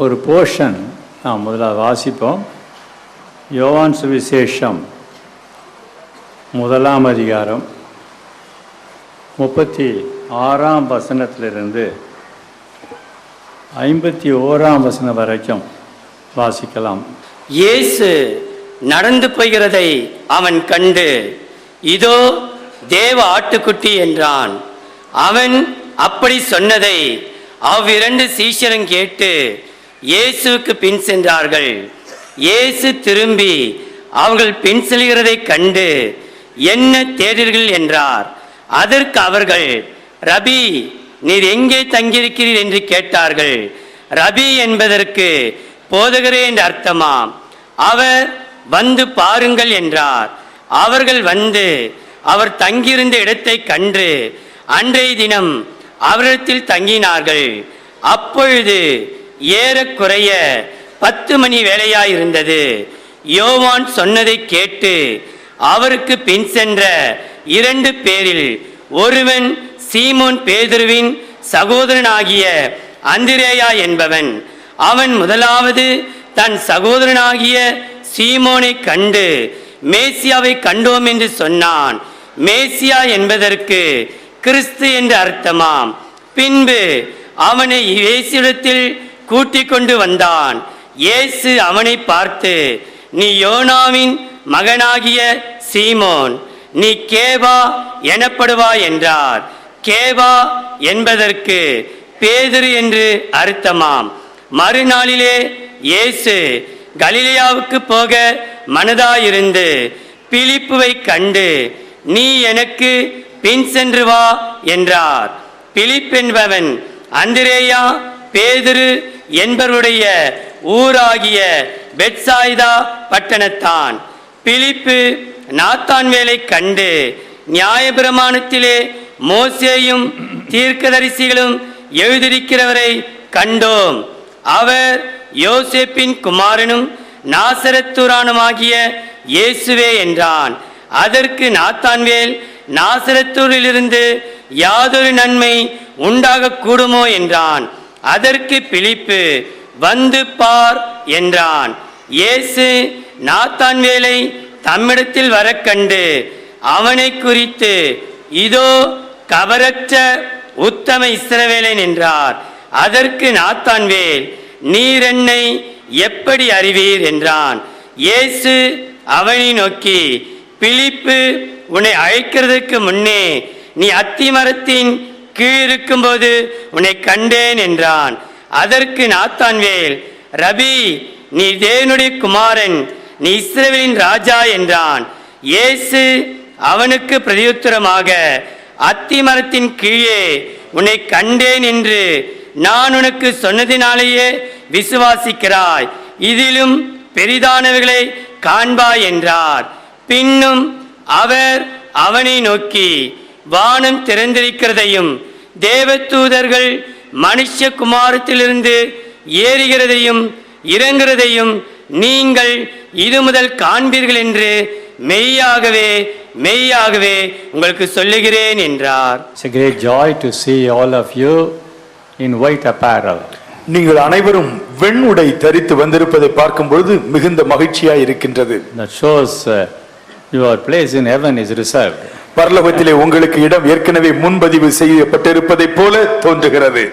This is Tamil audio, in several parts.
ஒரு போர்ஷன் நாம் முதல்ல வாசிப்போம். யோவான் சுவிசேஷம் 1ஆம் அதிகாரம் 36ஆம் வசனத்திலிருந்து 51ஆம் வசனம் வரைக்கும் வாசிக்கலாம். இயேசு நடந்து போகிறதை அவன் கண்டு, இதோ தேவ ஆட்டுக்குட்டி என்றான். அவன் அப்படி சொன்னதை அவ்விரண்டு சீஷரும் கேட்டு இயேசுவுக்கு பின் சென்றார்கள். இயேசு திரும்பி அவர்கள் பின் செல்கிறதை கண்டு, என்ன தேடுகிறீர்கள் என்றார். அதற்கு அவர்கள், ரபி, நீர் எங்கே தங்கியிருக்கிறீர் என்று கேட்டார்கள். ரபி என்பதற்கு போதகரே என்று அர்த்தமாம். அவர் வந்து பாருங்கள் என்றார். அவர்கள் வந்து அவர் தங்கியிருந்த இடத்தை கண்டு அன்றைய தினம் அவரிடத்தில் தங்கினார்கள். அப்பொழுது ஏறக்குறைய 10 மணி வேளையாயிருந்தது. யோவான் சொன்னதை கேட்டு அவருக்கு பின் சென்ற 2 பேரில் ஒருவன் சீமோன் பேதுருவின் சகோதரனாகிய அந்திரேயா என்பவன். அவன் முதலாவது தன் சகோதரனாகிய சீமோனை கண்டு மேசியாவை கண்டோம் என்று சொன்னான். மேசியா என்பதற்கு கிறிஸ்து என்று அர்த்தமாம். பின்பு அவனை இயேசுவிடத்தில் கூட்டிக் கொண்டு வந்தான். இயேசு அவனை பார்த்து, நீ யோனாவின் மகனாகிய சீமோன், நீ கேபா எனப்படுவாய் என்றார். கேபா என்பதற்கு பேதுரு என்று அர்த்தமாம். மறுநாளிலே இயேசு கலிலேயாவுக்கு போக மனதாயிருந்து பிலிப்புவை கண்டு, நீ எனக்கு பின் சென்று வா என்றார். பிலிப் என்பவன் அந்திரேயா பேதுரு என்பவருடைய ஊராகிய பெத்சாய்தா பட்டணத்தான். பிலிப்பு நாத்தான்வேலை கண்டு, நியாயப்பிரமாணத்திலே மோசேயும் தீர்க்கதரிசிகளும் எழுதியிருக்கிறவரை கண்டோம். அவர் யோசேப்பின் குமாரனும் நாசரத்தூரானுமாகிய இயேசுவே என்றான். அதற்கு நாத்தான்வேல், நாசரத்தூரிலிருந்து யாதொரு நன்மை உண்டாக கூடுமோ என்றான். அதற்கு பிலிப்பு, வந்து பார் என்றான். இயேசு நாத்தான்வேலை தம்மிடத்தில் வர கண்டு அவனை குறித்து, இதோ கபரற்ற உத்தம இஸ்ரவேலன் என்றார். அதற்கு நாத்தான்வேல், நீர் என்னை எப்படி அறிவீர் என்றான். இயேசு அவனை நோக்கி, பிலிப்பு உன்னை அழைக்கிறதுக்கு முன்னே நீ அத்திமரத்தின் கீழ் இருக்கும்போது உன்னை கண்டேன் என்றான். அதற்கு நாத்தான்வேல், ரபி, நீ தேவனுடைய குமாரன், நீ இஸ்ரவேலின் ராஜா என்றான். இயேசு அவனுக்கு பிரதியுத்தரமாக, அத்திமரத்தின் கீழே உன்னை கண்டேன் என்று நான் உனக்கு சொன்னதினாலேயே விசுவாசிக்கிறாய், இதிலும் பெரிதானவைகளை காண்பாய் என்றார். பின்னும் அவர் அவனை நோக்கி, வானம் திறந்திருக்கிறதையும் தேவதூதர்கள் மனுஷகுமாரத்திலிருந்து ஏறுகிறதையும் இறங்குறதையும் நீங்கள் இது முதல் காண்பீர்கள் என்று மெய்யாகவே மெய்யாகவே உங்களுக்கு சொல்லுகிறேன் என்றார். It's a great joy to see all of you in white apparel. நீங்கள் அனைவரும் வெண்ணுடை தரித்து வந்திருப்பதை பார்க்கும் பொழுது மிகுந்த மகிழ்ச்சியாய் இருக்கின்றது. That shows your place in heaven is reserved. பரலோகத்திலே உங்களுக்கு இடம் ஏற்கனவே முன்பதிவு செய்யப்பட்டிருப்பதை போல தோன்றுகிறது.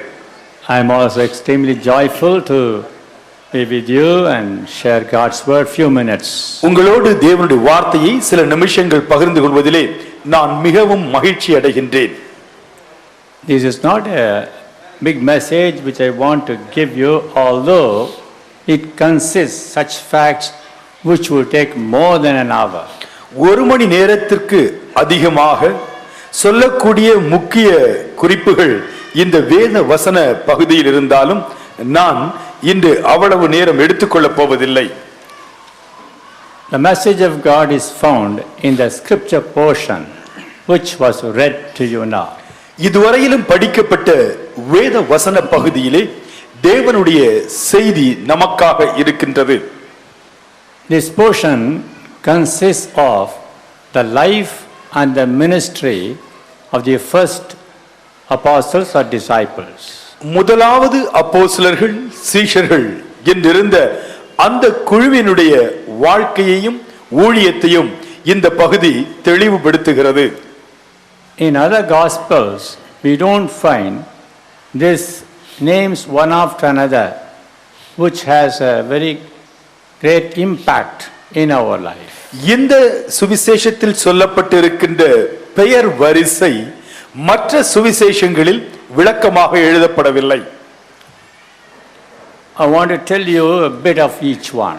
I am also extremely joyful to be with you and share God's word few minutes. உங்களோடு தேவனுடைய வார்த்தையை சில நிமிஷங்கள் பகிர்ந்து கொள்வதிலே நான் மிகவும் மகிழ்ச்சி அடைகின்றேன். This is not a big message which I want to give you, although it consists such facts which will take more than an hour. 1 மணி நேரத்திற்கு அதிகமாக சொல்லக்கூடிய முக்கிய குறிப்புகள் இந்த வேத வசன பகுதியில் இருந்தாலும் நான் இன்று அவ்வளவு நேரம் எடுத்துக்கொள்ளப் போவதில்லை. The message of God is found in the scripture portion which was read to you now. இதுவரையிலும் படிக்கப்பட்ட வேத வசன பகுதியிலே தேவனுடைய செய்தி நமக்காக இருக்கின்றது. This portion consists of the life and the ministry of the first apostles or disciples. முதலாவது அப்போஸ்தலர்கள் சீஷர்கள் என்றிருந்த அந்த குழுவினுடைய வாழ்க்கையையும் ஊழியத்தையும் இந்த பகுதி தெளிவுபடுத்துகிறது. In other Gospels, we don't find these names one after another, which has a very great impact in our life. இந்த சுவிசேஷத்தில் சொல்லப்பட்டிருக்கின்ற பெயர் வரிசை மற்ற சுவிசேஷங்களில் விளக்கமாக எழுதப்படவில்லை. I want to tell you a bit of each one.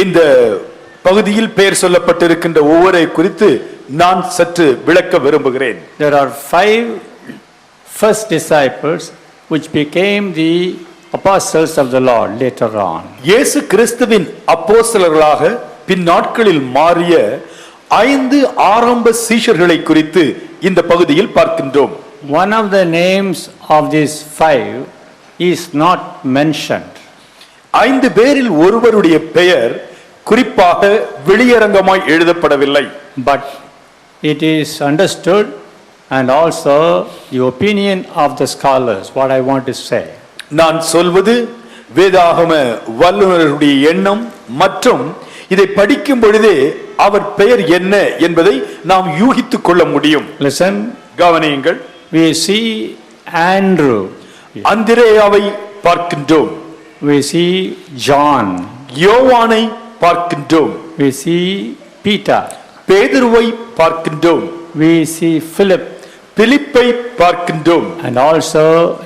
இந்த பகுதியில் பெயர் சொல்லப்பட்டிருக்கின்ற ஒவ்வொரு குறித்து நான் சற்று விளக்க விரும்புகிறேன். There are 5 first disciples which became the apostles of the Lord later on. இயேசு கிறிஸ்துவின் அப்போஸ்தலர்களாக பின் நாட்களில் மாறிய 5 ஆரம்ப சீஷர்களை குறித்து இந்த பகுதியில் பார்க்கின்றோம். One of the names of these 5 is not mentioned. 5 பேரில் ஒருவருடைய பெயர் குறிப்பாக வெளியரங்கமாய் எழுதப்படவில்லை. But it is understood and also the opinion of the scholars, what I want to say. நான் சொல்வது வேதாகம வல்லுநருடைய எண்ணம் மற்றும் இதை படிக்கும் பொழுதே அவர் பெயர் என்ன என்பதை நாம் யூகித்துக் கொள்ள முடியும். Listen, கவனியுங்கள். we see Andrew, அந்திரேயாவை பார்க்கின்றோம், we see John, யோவானை பார்க்கின்றோம், we see Peter, பேதுருவை பார்க்கின்றோம், we see Philip, பிலிப்பை பார்க்கின்றோம், and also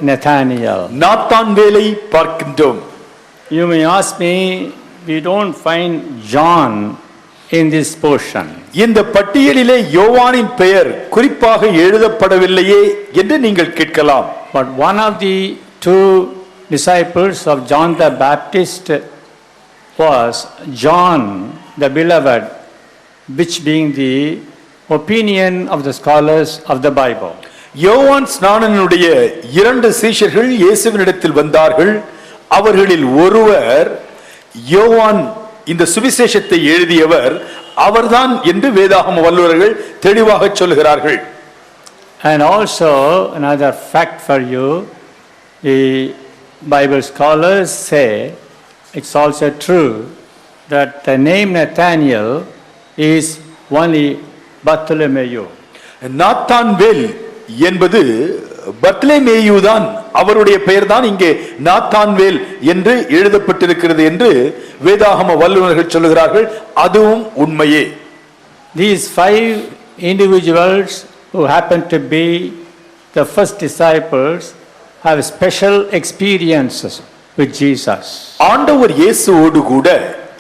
Nathaniel. நாத்தான்வேலை பார்க்கின்றோம். You may ask me, we don't find John in this portion. இந்த பட்டியலிலே யோவானின் பெயர் குறிப்பாக எழுதப்படவில்லையே என்று நீங்கள் கேட்கலாம். But one of the 2 disciples of John the Baptist was John the Beloved, which being the opinion of the scholars of the Bible. யோவான் ஸ்நானனுடைய 2 சீஷர்கள் இயேசுவினிடத்தில் வந்தார்கள். அவர்களில் ஒருவர் யோவான், இந்த சுவிசேஷத்தை எழுதியவர் அவர்தான் என்று வேதாகம வல்லுநர்கள் தெளிவாக சொல்கிறார்கள். And also another fact for you, the Bible scholars say it's also true that the name Nathaniel is only Bartholomew. Nathanael என்பது பத்லேமேயு தான், அவருடைய பெயர் தான் இங்கே நாத்தான்வேல் என்று எழுதப்பட்டிருக்கிறது என்று வேதாகம வல்லுநர்கள் சொல்லுகிறார்கள். அதுவும் உண்மையே. These 5 individuals who happen to be the first disciples have special experiences with Jesus. ஆண்டவர் இயேசுவோடு கூட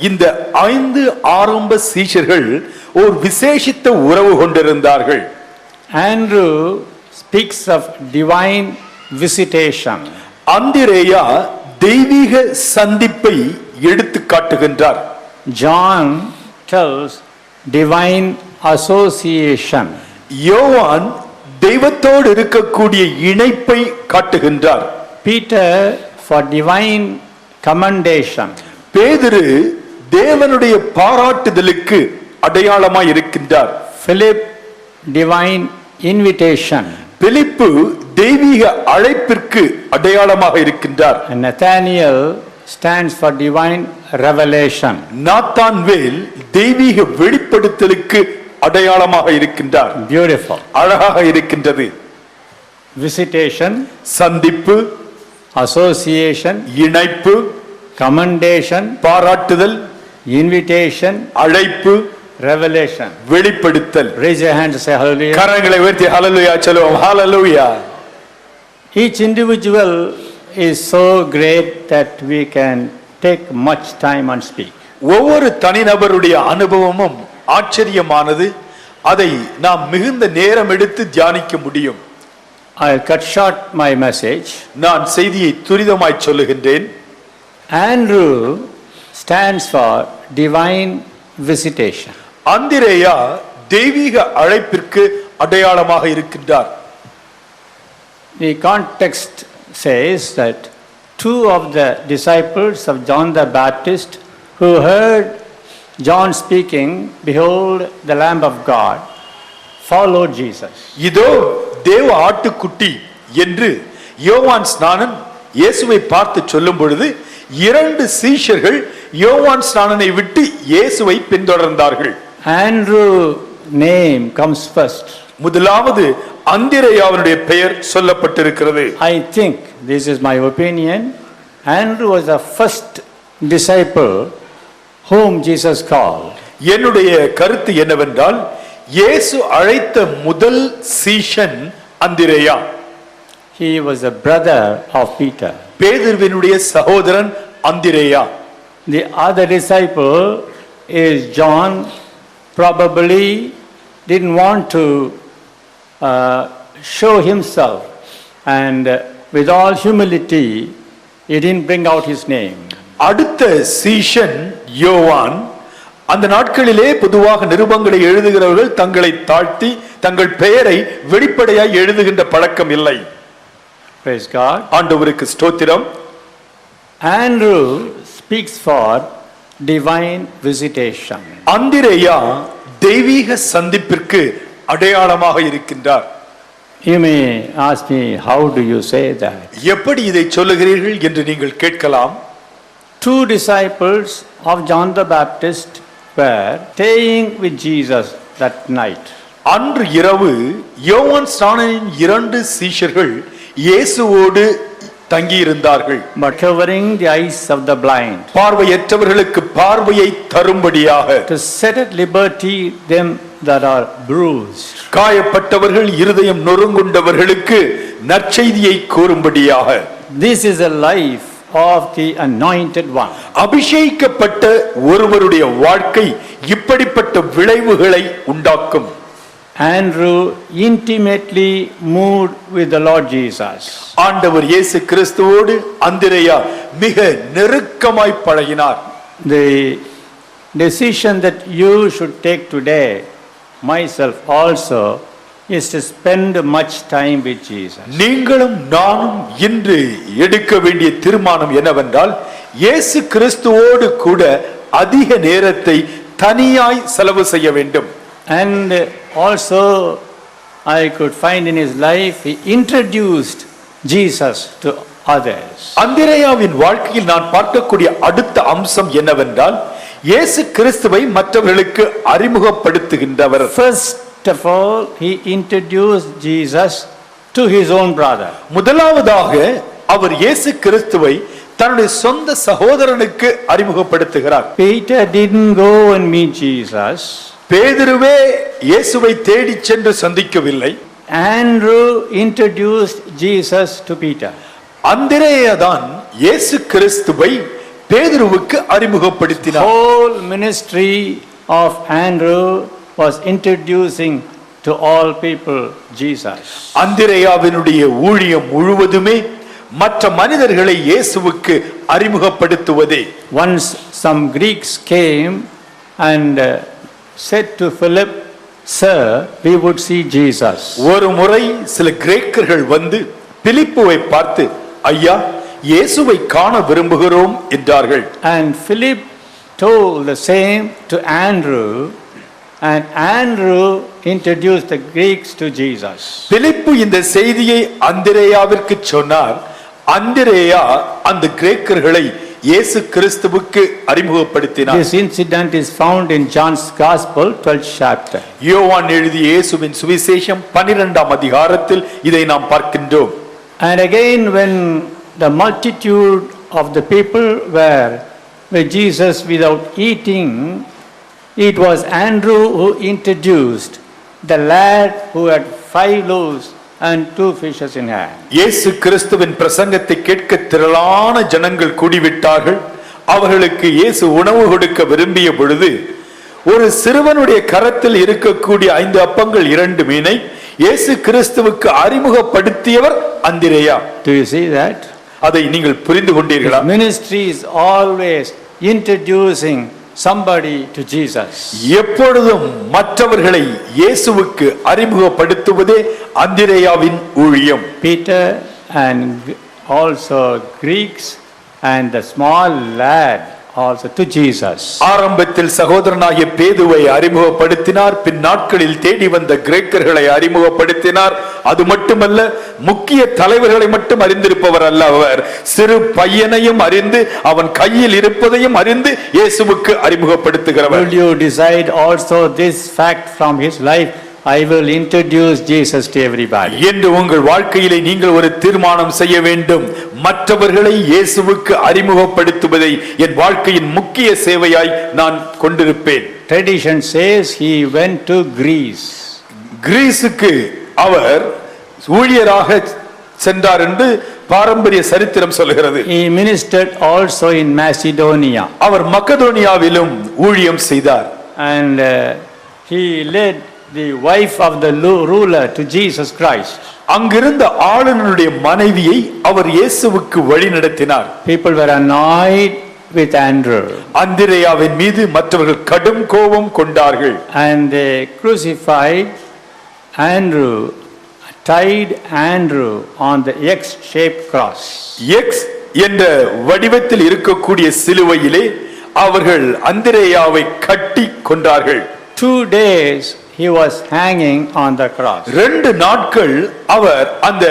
இந்த 5 ஆரம்ப சீஷர்கள் ஒரு விசேஷித்த உறவு கொண்டிருந்தார்கள். Andrew speaks of divine visitation. அந்திரேயா தெய்வீக சந்திப்பை எடுத்து காட்டுகின்றார். John tells divine association. யோவான் தெய்வத்தோடு இருக்கக்கூடிய இணைப்பை காட்டுகின்றார். Peter for divine commendation. பேதுரு தேவனுடைய பாராட்டுதலுக்கு அடையாளமாய் இருக்கின்றார். Philip divine invitation. பிலிப்பு தெய்வீக அழைப்பிற்கு அடையாளமாக இருக்கின்றார். And Nathaniel stands for divine revelation. Nathanael தெய்வீக வெளிப்படுத்தலுக்கு அடையாளமாக இருக்கின்றார். Beautiful. அழகாக இருக்கின்றது. Visitation, சந்திப்பு, association, இணைப்பு, commendation, பாராட்டுதல், invitation, அழைப்பு, revelation. வெளிப்படுத்தல். Raise your hand and say hallelujah. கரங்களை உயர்த்தி ஹalleluya சொல்லுவோம். ஹalleluya. Each individual is so great that we can take much time and speak. ஒவ்வொரு தனிநபருடைய அனுபவமும் ஆச்சரியமானது. அதை நாம் மிகுந்த நேரம் எடுத்து தியானிக்க முடியும். I'll cut short my message. நான் செய்தியை துரிதமாய் சொல்லுகின்றேன். Andrew stands for divine visitation. அந்திரேயா தெய்வீக அழைப்பிற்கு அடையாளமாக இருக்கின்றார். The context says that 2 of the disciples of John the Baptist who heard John speaking, "Behold the Lamb of God," followed Jesus. இதோ தேவ ஆட்டுக்குட்டி என்று யோவான் ஸ்நானன் இயேசுவை பார்த்து சொல்லும் பொழுது 2 சீஷர்கள் யோவான் ஸ்நானனை விட்டு இயேசுவை பின்தொடர்ந்தார்கள். Andrew name comes first. முதலாவது அந்திரேயாவினுடைய பெயர் சொல்லப்பட்டிருக்கிறது. I think, this is my opinion, Andrew was the first disciple whom Jesus called. என்னுடைய கருத்து என்னவென்றால் இயேசு அழைத்த முதல் சீஷன் அந்திரேயா. He was a brother of Peter. பேதுருவினுடைய சகோதரன் அந்திரேயா. The other disciple is John. Probably didn't want to show himself, and with all humility he didn't bring out his name. அடுத்த சீஷன் யோவான். அந்த நாட்களிலே பொதுவாக நிருபங்களை எழுதுகிறவர்கள் தங்களை தாழ்த்தி தங்கள் பெயரை வெளிப்படையாய் எழுதுகின்ற பழக்கம் இல்லை. Praise God. ஆண்டவருக்கு ஸ்தோத்திரம். Andrew speaks for divine visitation. அந்திரேயா தெய்வீக சந்திப்பிற்கு அடையாளமாக இருக்கின்றார். You may ask me, how do you say that? எப்படி இதை சொல்லுகிறீர்கள் என்று நீங்கள் கேட்கலாம். 2 disciples of John the Baptist were staying with Jesus that night. அன்று இரவு யோவான் ஸ்நானனின் 2 சீஷர்கள் இயேசுவோடு தங்கியிருந்தார்கள். But covering the eyes of the blind, பார்வையற்றவர்களுக்கு பார்வையை தரும்படியாக, to set at liberty them that are bruised. காயப்பட்டவர்கள் இருதயம் நொறுங்குண்டவர்களுக்கு நற்செய்தியை கூறும்படியாக. This is a life of the anointed one. அபிஷேகிக்கப்பட்ட ஒருவருடைய வாழ்க்கை இப்படிப்பட்ட விளைவுகளை உண்டாக்கும். Andrew intimately moved with the Lord Jesus. ஆண்டவர் இயேசு கிறிஸ்துவோடு அந்திரேயா மிக நெருக்கமாய் பழகினார். The decision that you should take today, myself also, is to spend much time with Jesus. நீங்களும் நானும் இன்று எடுக்க வேண்டிய தீர்மானம் என்னவென்றால் இயேசு கிறிஸ்துவோடு கூட அதிக நேரத்தை தனியாய் செலவு செய்ய வேண்டும். And also I could find in his life he introduced Jesus to others. அந்திரேயாவின் வாழ்க்கையில் நான் பார்க்கக்கூடிய அடுத்த அம்சம் என்னவென்றால் இயேசு கிறிஸ்துவை மற்றவர்களுக்கு அறிமுகப்படுத்துகின்றவர். First of all, he introduced Jesus to his own brother. முதலாவதாக அவர் இயேசு கிறிஸ்துவை தன்னுடைய சொந்த சகோதரனுக்கு அறிமுகப்படுத்துகிறார். Peter didn't go and meet Jesus. பேதுருவே இயேசுவை தேடிச் சென்று சந்திக்கவில்லை. Andrew introduced Jesus to Peter. அந்திரேயா தான் இயேசு கிறிஸ்துவை பேதுருவுக்கு அறிமுகப்படுத்தினார். Whole ministry of Andrew was introducing to all people Jesus. அந்திரேயாவினுடைய ஊழியம் முழுவதுமே மற்ற மனிதர்களை இயேசுவுக்கு அறிமுகப்படுத்துவதே. Once some Greeks came and said to Philip, "Sir, we would see Jesus." ஒரு முறை சில கிரேக்கர்கள் வந்து பிலிப்புவை பார்த்து, ஐயா, இயேசுவை காண விரும்புகிறோம் என்றார்கள். And Philip told the same to Andrew, and Andrew introduced the Greeks to Jesus. பிலிப்பு இந்த செய்தியை அந்திரேயாவிற்கு சொன்னார். அந்திரேயா அந்த கிரேக்கர்களை இயேசு கிறிஸ்துவுக்கு அறிமுகப்படுத்தினார். This incident is found in John's Gospel, 12th chapter. யோவான் எழுதிய இயேசுவின் சுவிசேஷம் 12ஆம் அதிகாரத்தில் இதை நாம் பார்க்கின்றோம். And again, when the multitude of the people were with Jesus without eating, it was Andrew who introduced the lad who had 5 loaves and 2 fishes in hand. இயேசு கிறிஸ்துவின் பிரசங்கத்தை கேட்க திரளான ஜனங்கள் கூடிவிட்டார்கள். அவர்களுக்கு இயேசு உணவு கொடுக்க விரும்பிய பொழுது ஒரு சிறுவனுடைய கரத்தில் இருக்கக்கூடிய 5 அப்பங்கள் 2 மீனை இயேசு கிறிஸ்துவுக்கு அறிமுகப்படுத்தியவர் அந்திரேயா. Do you see that? அதை நீங்கள் புரிந்து கொண்டீர்களா? His ministry is always introducing somebody to Jesus. எப்பொழுதும் மற்றவர்களை இயேசுவுக்கு அறிமுகப்படுத்துவதே அந்திரேயாவின் ஊழியம். Peter and also Greeks and the small lad also to Jesus. ஆரம்பத்தில் சகோதரனாகிய பேதுவை அறிமுகப்படுத்தினார். பின் நாட்களில் தேடி வந்த கிரேக்கர்களை அறிமுகப்படுத்தினார். அது மட்டுமல்ல, முக்கிய தலைவர்களை மட்டும் அறிந்திருப்பவர் அல்ல அவர், சிறு பையனையும் அறிந்து அவன் கையில் இருப்பதையும் அறிந்து இயேசுவுக்கு அறிமுகப்படுத்துகிறவர். Will you decide also this fact from his life? I will introduce Jesus to everybody. என்று உங்கள் வாழ்க்கையிலே நீங்கள் ஒரு தீர்மானம் செய்ய வேண்டும். மற்றவர்களை இயேசுவுக்கு அறிமுகப்படுத்துவதை என் வாழ்க்கையின் முக்கிய சேவையாய் நான் கொண்டிருப்பேன். Tradition says he went to Greece. கிரீஸுக்கு அவர் ஊழியராக சென்றார் என்று பாரம்பரிய சரித்திரம் சொல்கிறது. He ministered also in Macedonia. அவர் மக்கதோனியாவிலும் ஊழியம் செய்தார். And he led the wife of the ruler to Jesus Christ. அங்கிருந்த ஆளுநருடைய மனைவியை அவர் இயேசுவுக்கு வழி நடத்தினார். People were annoyed with Andrew. அந்திரேயாவின் மீது மற்றவர்கள் கடும் கோபம் கொண்டார்கள். And they crucified Andrew, tied Andrew on the X-shaped cross. X என்ற வடிவத்தில் இருக்கக்கூடிய சிலுவையிலே அவர்கள் அந்திரேயாவை கட்டி கொண்டார்கள். 2 days he was hanging on the cross. 2 நாட்கள் அவர் அந்த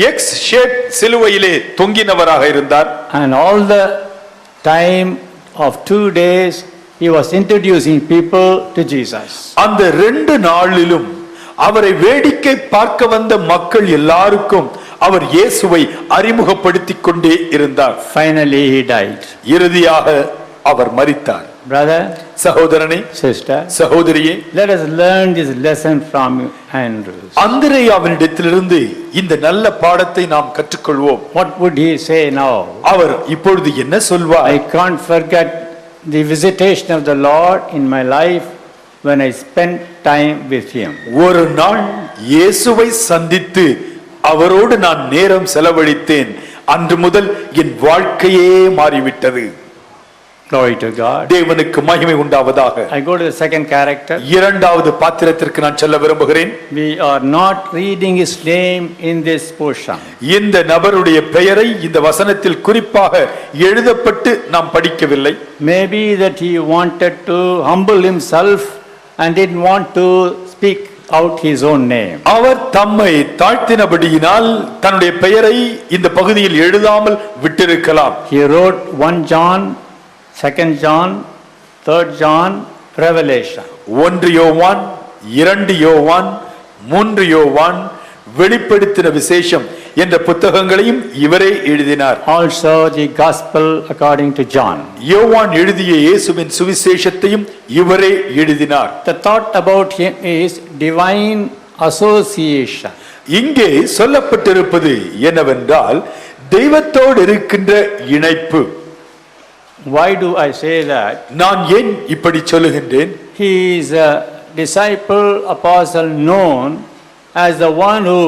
எக்ஸ் ஷேப் சிலுவையிலே தொங்கினவராக இருந்தார். And all the time of 2 days he was introducing people to Jesus. அந்த 2 நாளிலும் அவரை வேடிக்கை பார்க்க வந்த மக்கள் எல்லாருக்கும் அவர் இயேசுவை அறிமுகப்படுத்திக் கொண்டே இருந்தார். Finally he died. இறுதியாக அவர் மரித்தார். Brother, சகோதரனே, sister, சகோதரியே, let us learn this lesson from Andrew. அந்திரேயாவினிடத்திலிருந்து இந்த நல்ல பாடத்தை நாம் கற்றுக்கொள்வோம். What would he say now? அவர் இப்பொழுது என்ன சொல்வார்? I can't forget the visitation of the Lord in my life when I spent time with him. ஒரு நாள் இயேசுவை சந்தித்து அவரோடு நான் நேரம் செலவழித்தேன். அன்று முதல் என் வாழ்க்கையே மாறிவிட்டது. Glory to God. தேவனுக்கு மகிமை உண்டாவதாக. I go to the second character. இரண்டாவது பாத்திரத்திற்கு நான் சொல்ல விரும்புகிறேன். We are not reading his name in this portion. இந்த நபருடைய பெயரை இந்த வசனத்தில் குறிப்பாக எழுதப்பட்டு நாம் படிக்கவில்லை. Maybe that he wanted to humble himself and didn't want to speak out his own name. அவர் தம்மை தாழ்த்தினபடியினால் தன்னுடைய பெயரை இந்த பகுதியில் எழுதாமல் விட்டிருக்கலாம். He wrote 1 John, 2 John, 3 John, Revelation. 1 யோவான், 2 யோவான், 3 யோவான், வெளிப்படுத்தின விசேஷம் என்ற புத்தகங்களையும் இவரே எழுதினார். Also the gospel according to John. யோவான் எழுதிய இயேசுவின் சுவிசேஷத்தையும் இவரே எழுதினார். The thought about him is divine association. இங்கே சொல்லப்பட்டிருப்பது என்னவென்றால் தெய்வத்தோடு இருக்கின்ற இணைப்பு. Why do I say that? நான் ஏன் இப்படி சொல்லுகின்றேன்? He is a disciple apostle known as the one who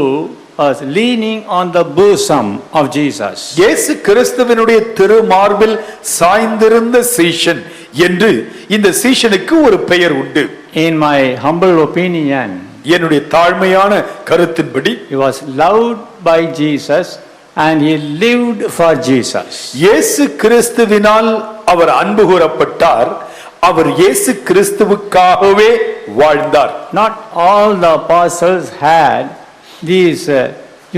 was leaning on the bosom of Jesus. இயேசு கிறிஸ்துவினுடைய திருமார்பில் சாய்ந்திருந்த சீஷன் என்று இந்த சீஷனுக்கு ஒரு பெயர் உண்டு. In my humble opinion, என்னுடைய தாழ்மையான கருத்தின்படி he was loved by Jesus and he lived for Jesus. இயேசு கிறிஸ்துவினால் அவர் அன்பு கூறப்பட்டார். அவர் இயேசு கிறிஸ்துவுக்காகவே வாழ்ந்தார். Not all the apostles had these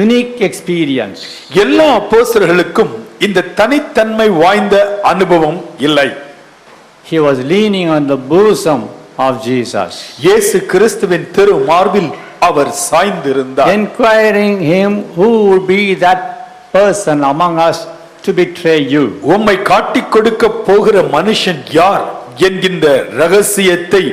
unique experience. எல்லா அப்போஸ்தலர்களுக்கும் இந்த தனித்தன்மை வாய்ந்த அனுபவம் இல்லை. He was leaning on the bosom of Jesus, இயேசு கிறிஸ்துவின் திரு மார்பில் அவர் சாய்ந்திருந்தார். inquiring him who would be that person among us to betray you. உம்மை காட்டிக் கொடுக்க போகிற மனுஷன் யார் என்கின்ற ரகசியத்தை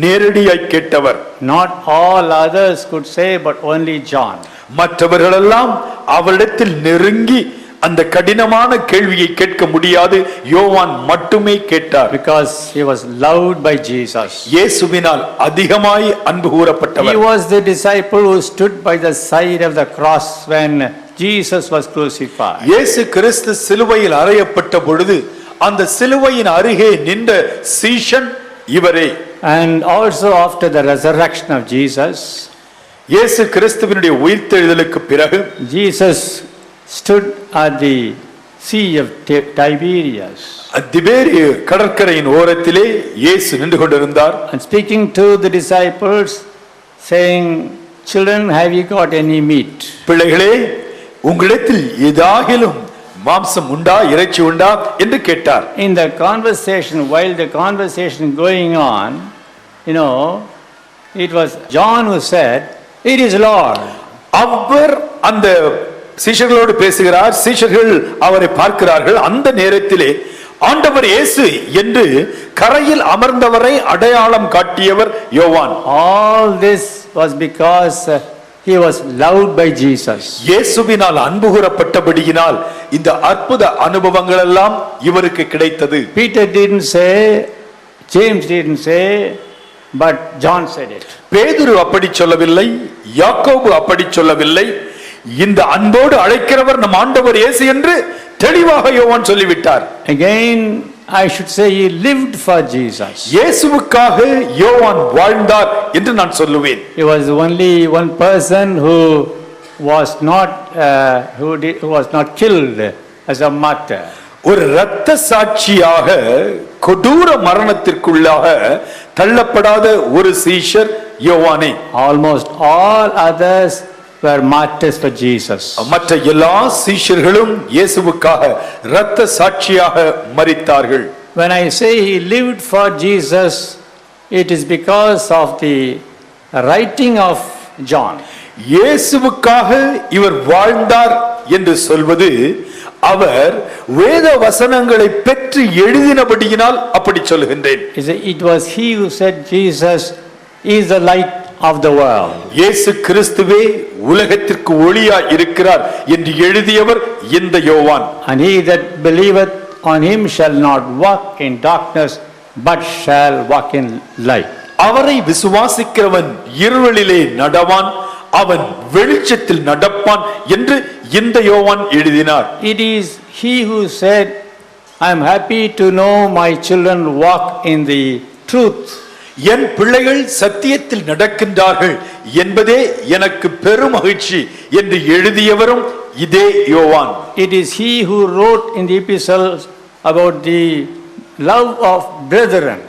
நேரடியாய் கேட்டவர். Not all others could say, but only John. மற்றவர்களெல்லாம் அவரிடத்தில் நெருங்கி அந்த கடினமான கேள்வியை கேட்க முடியாது. யோவான் மட்டுமே கேட்டார். Because he was loved by Jesus. இயேசுவினால் அதிகமாய் அன்பு கூறப்பட்டவர். He was the disciple who stood by the side of the cross when Jesus was crucified. இயேசு கிறிஸ்து சிலுவையில் அறையப்பட்ட பொழுது அந்த சிலுவையின் அருகே நின்ற சீஷன் இவரே. And also after the resurrection of Jesus, இயேசு கிறிஸ்துவினுடைய உயிர்த்தெழுதலுக்கு பிறகு Jesus stood at the Sea of Tiberias. திபேரிய கடற்கரையின் ஓரத்திலே இயேசு நின்று கொண்டிருந்தார். And speaking to the disciples, saying, children, have you got any meat? பிள்ளைகளே, உங்களிடத்தில் ஏதாகிலும் மாம்சம் உண்டா, இறைச்சி உண்டா என்று கேட்டார். In the conversation, while the conversation going on, it was John who said, "It is Lord." அவர் அந்த சீஷர்களோடு பேசுகிறார். சீஷர்கள் அவரை பார்க்கிறார்கள். அந்த நேரத்திலே ஆண்டவர் இயேசு என்று கரையில் அமர்ந்தவரை அடையாளம் காட்டியவர் யோவான். All this was because he was loved by Jesus. இயேசுவினால் அன்பு கூறப்பட்டபடியினால் இந்த அற்புத அனுபவங்கள் எல்லாம் இவருக்கு கிடைத்தது. Peter didn't say, James didn't say, but John said it. பேதுரு அப்படி சொல்லவில்லை, யாக்கோபு அப்படி சொல்லவில்லை. இந்த அன்போடு அழைக்கிறவர் நம் ஆண்டவர் இயேசு என்று தெளிவாக யோவான் சொல்லிவிட்டார். Again, I should say he lived for Jesus. இயேசுவுக்காக யோவான் வாழ்ந்தார் என்று நான் சொல்லுவேன். He was only one person who was not killed as a martyr. ஒரு இரத்த சாட்சியாக கொடூர மரணத்திற்குள்ளாக தள்ளப்படாத ஒரு சீஷர் யோவானே. Almost all others were martyrs for Jesus. மற்ற எல்லா சீஷர்களும் இயேசுவுக்காக இரத்த சாட்சியாக மரித்தார்கள். When I say he lived for Jesus, it is because of the writing of John. இயேசுவுக்காக இவர் வாழ்ந்தார் என்று சொல்வது அவர் வேத வசனங்களை பெற்று எழுதினபடியினால் அப்படி சொல்லுகின்றேன். It was he who said Jesus is the light of the world. இயேசு கிறிஸ்துவே உலகத்திற்கு ஒளியாய் இருக்கிறார் என்று எழுதியவர் இந்த யோவான். And he that believeth on him shall not walk in darkness but shall walk in light. அவரை விசுவாசிக்கிறவன் இருளிலே நடவான், அவன் வெளிச்சத்தில் நடப்பான் என்று இந்த யோவான் எழுதினார். It is he who said, I am happy to know my children walk in the truth. என் பிள்ளைகள் சத்தியத்தில் நடக்கின்றார்கள் என்பதே எனக்கு பெரும் மகிழ்ச்சி என்று எழுதியவரும் இதே யோவான். It is he who wrote in the epistles about the love of brethren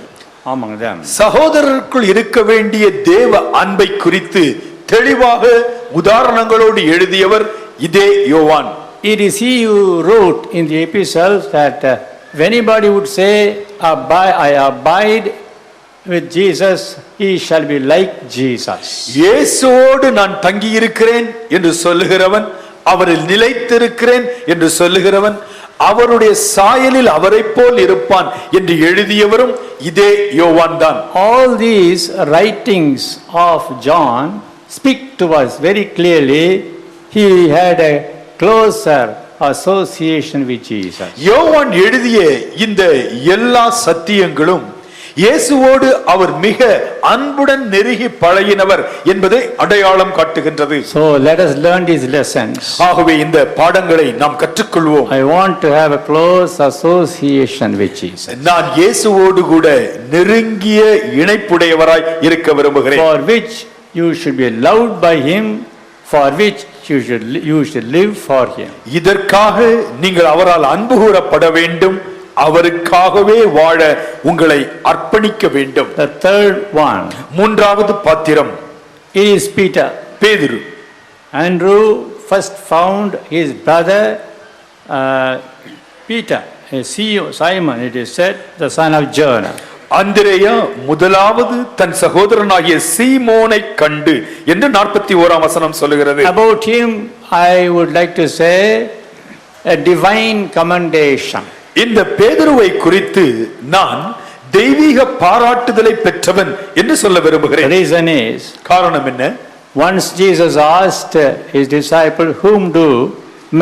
among them. சகோதரருக்குள் இருக்க வேண்டிய தேவ அன்பை குறித்து தெளிவாக உதாரணங்களோடு எழுதியவர் இதே யோவான். It is he who wrote in the epistles that if anybody would say, I abide with Jesus, he shall be like Jesus. இயேசுவோடு நான் தங்கி இருக்கிறேன் என்று சொல்லுகிறவன், அவரில் நிலைத்திருக்கிறேன் என்று சொல்லுகிறவன் அவருடைய சாயலில் அவரை போல் இருப்பான் என்று எழுதியவரும் இதே யோவான் தான். All these writings of John speak to us very clearly. He had a closer association with Jesus. யோவான் எழுதிய இந்த எல்லா சத்தியங்களும் இயேசுவோடு அவர் மிக அன்புடன் நெருங்கி பழகினவர் என்பதை அடையாளம் காட்டுகின்றது. So let us learn these lessons. ஆகவே இந்த பாடங்களை நாம் கற்றுக்கொள்வோம். I want to have a close association with Jesus. நான் இயேசுவோடு கூட நெருங்கிய இணைப்புடையவராய் இருக்க விரும்புகிறேன். For which you should be loved by him, for which you should live for him. இதற்காக நீங்கள் அவரால் அன்பு கூறப்பட வேண்டும், அவருக்காகவே வாழ உங்களை அர்ப்பணிக்க வேண்டும். The third one, மூன்றாவது பாத்திரம் it is Peter. பேதுரு. Andrew first found his brother Peter, Simon, it is said, the son of Jonah. அந்திரேயா முதலாவது தன் சகோதரனாகிய சீமோனை கண்டு என்று 41ஆம் வசனம் சொல்லுகிறது. About him I would like to say a divine commendation. இந்த பேதுருவை குறித்து நான் தெய்வீக பாராட்டுதலை பெற்றவன் என்று சொல்ல The விரும்புகிறேன். reason is, காரணம் என்ன? once Jesus asked his disciple, whom do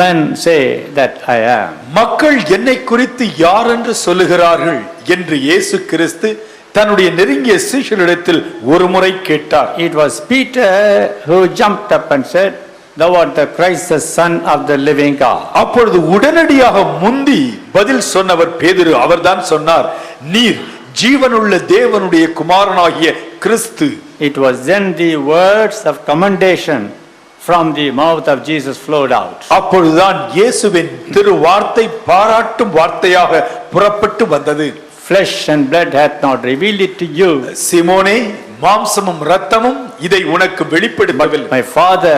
men say that I am? மக்கள் என்னை குறித்து யார் என்று சொல்லுகிறார்கள் என்று இயேசு கிறிஸ்து தன்னுடைய நெருங்கிய சீஷரிடத்தில் ஒரு முறை கேட்டார். It was Peter who jumped up and said, thou art the Christ, the son of the living God. அப்பொழுது உடனடியாக முந்தி பதில் சொன்னவர் பேதுரு. அவர்தான் சொன்னார், நீர் ஜீவனுள்ள தேவனுடைய குமாரனாகிய கிறிஸ்து. It was then the words of commendation from the mouth of Jesus flowed out. அப்பொழுதுதான் இயேசுவின் திரு வார்த்தை பாராட்டும் வார்த்தையாக புறப்பட்டு வந்தது. Flesh and blood hath not revealed it to you, சீமோனே, மாம்சமும் இரத்தமும் இதை உனக்கு வெளிப்படுத்தவில்லை. My Father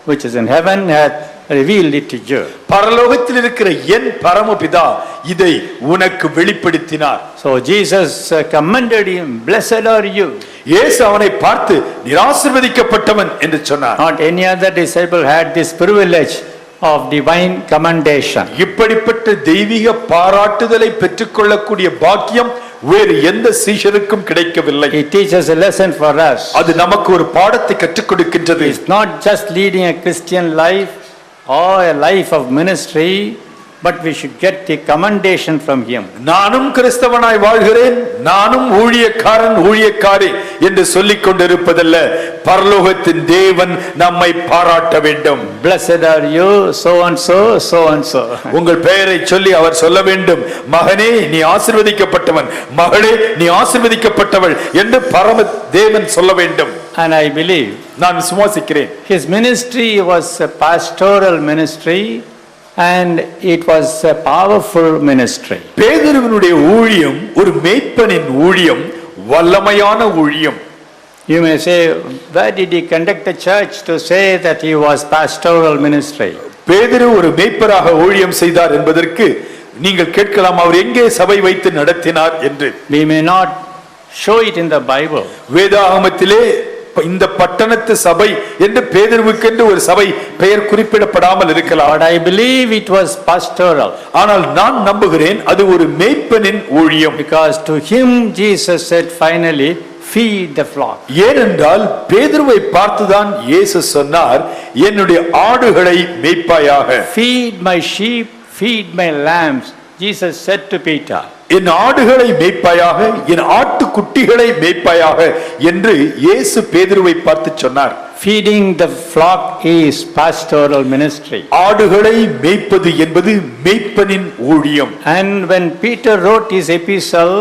which is in heaven hath revealed it to you. பரலோகத்தில் இருக்கிற என் பரமபிதா இதை உனக்கு வெளிப்படுத்தினார். So Jesus commended him, blessed are you. இயேசு அவனை பார்த்து நீர் ஆசீர்வதிக்கப்பட்டவன் என்று சொன்னார். Not any other disciple had this privilege of divine commendation. இப்படிப்பட்ட தெய்வீக பாராட்டுதலை பெற்றுக்கொள்ளக்கூடிய பாக்கியம் வேறு எந்த சீஷருக்கும் கிடைக்கவில்லை. It teaches a lesson for us. அது நமக்கு ஒரு பாடத்தை கற்றுக் கொடுக்கின்றது. It's not just leading a Christian life or a life of ministry, but we should get the commendation from him. நானும் கிறிஸ்தவனாய் வாழ்கிறேன், நானும் ஊழியக்காரி என்று சொல்லிக் கொண்டிருப்பதல்ல, பரலோகத்தின் தேவன் நம்மை பாராட்ட வேண்டும். Blessed are you so and so, so and so. உங்கள் பெயரை சொல்லி அவர் சொல்ல வேண்டும், மகனே நீ ஆசீர்வதிக்கப்பட்டவன், மகளே நீ ஆசீர்வதிக்கப்பட்டவள் என்று பரம தேவன் சொல்ல வேண்டும். And I believe நான் விசுவாசிக்கிறேன். his ministry was a pastoral ministry and it was a powerful ministry. பேதுருவினுடைய ஊழியம் ஒரு மேய்ப்பனின் ஊழியம், வல்லமையான ஊழியம். You may say, where did he conduct the church to say that he was pastoral ministry? பேதுரு ஒரு மேய்ப்பராக ஊழியம் செய்தார் என்பதற்கு நீங்கள் கேட்கலாம், அவர் எங்கே சபை வைத்து நடத்தினார் என்று. We may not show it in the Bible. வேதாகமத்திலே இந்த பட்டணத்து சபை என்று பேதுருவுக்கென்று ஒரு சபை பெயர் குறிப்பிடப்படாமல் இருக்கலாம். But I believe it was pastoral. ஆனால் நான் நம்புகிறேன் அது ஒரு மேய்ப்பனின் ஊழியம். Because to him Jesus said finally, feed the flock. ஏனென்றால் பேதுருவை பார்த்துதான் இயேசு சொன்னார், என்னுடைய ஆடுகளை மேய்ப்பாயாக. Feed my sheep, feed my lambs, Jesus said to Peter. என் ஆடுகளை மேய்ப்பாயாக, என் ஆட்டுக்குட்டிகளை மேய்ப்பாயாக என்று இயேசு பேதுருவை பார்த்து சொன்னார். Feeding the flock is pastoral ministry. ஆடுகளை மேய்ப்பது என்பது மேய்ப்பனின் ஊழியம். And when Peter wrote his epistle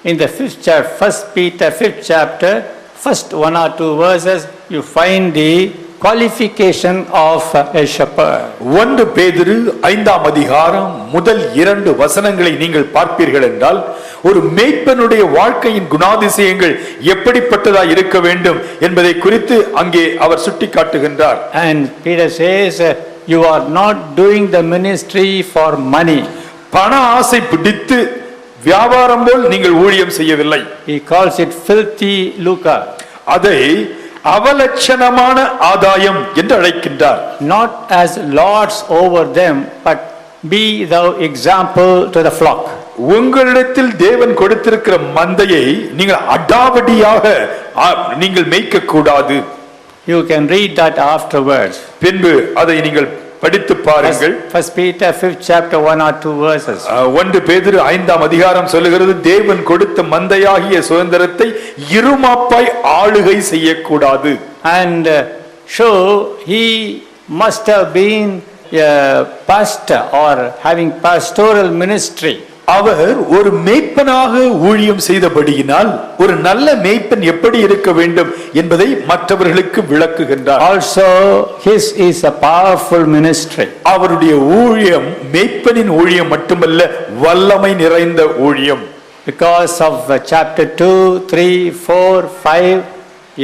in the 1 Peter 5th chapter, first 1 or 2 verses, you find the qualification of a shepherd. 1 பேதுரு 5ஆம் அதிகாரம் முதல் 2 வசனங்களை நீங்கள் பார்ப்பீர்கள் என்றால், ஒரு மேய்ப்பனுடைய வாழ்க்கையின் குணாதிசயங்கள் எப்படிப்பட்டதாய் இருக்க வேண்டும் என்பதை குறித்து அங்கே அவர் சுட்டிக்காட்டுகின்றார். And Peter says, you are not doing the ministry for money. பண ஆசை பிடித்து வியாபாரம் போல் நீங்கள் ஊழியம் செய்யவில்லை. He calls it filthy lucre. அதை அவலட்சணமான ஆதாயம் என்று அழைக்கின்றார். Not as lords over them, but be thou example to the flock. உங்களிடத்தில் தேவன் கொடுத்திருக்கிற மந்தையை நீங்கள் அடாவடியாக நீங்கள் மேய்க்க கூடாது. You can read that afterwards. பின்பு அதை நீங்கள் படித்து பாருங்கள். 1 Peter 5th chapter 1 or 2 verses. 1 பேதுரு 5ஆம் அதிகாரம் சொல்லுகிறது, தேவன் கொடுத்த மந்தையாகிய சுதந்திரத்தை இருமாப்பாய் ஆளுகை செய்யக்கூடாது. And so he must have been a pastor or having pastoral ministry. அவர் ஒரு மேய்ப்பனாக ஊழியம் செய்தபடியினால் ஒரு நல்ல மேய்ப்பன் எப்படி இருக்க வேண்டும் என்பதை மற்றவர்களுக்கு விளக்குகின்றார். Also his is a powerful ministry. அவருடைய ஊழியம் மேய்ப்பனின் ஊழியம் மட்டுமல்ல, வல்லமை நிறைந்த ஊழியம். Because of chapter 2, 3, 4, 5,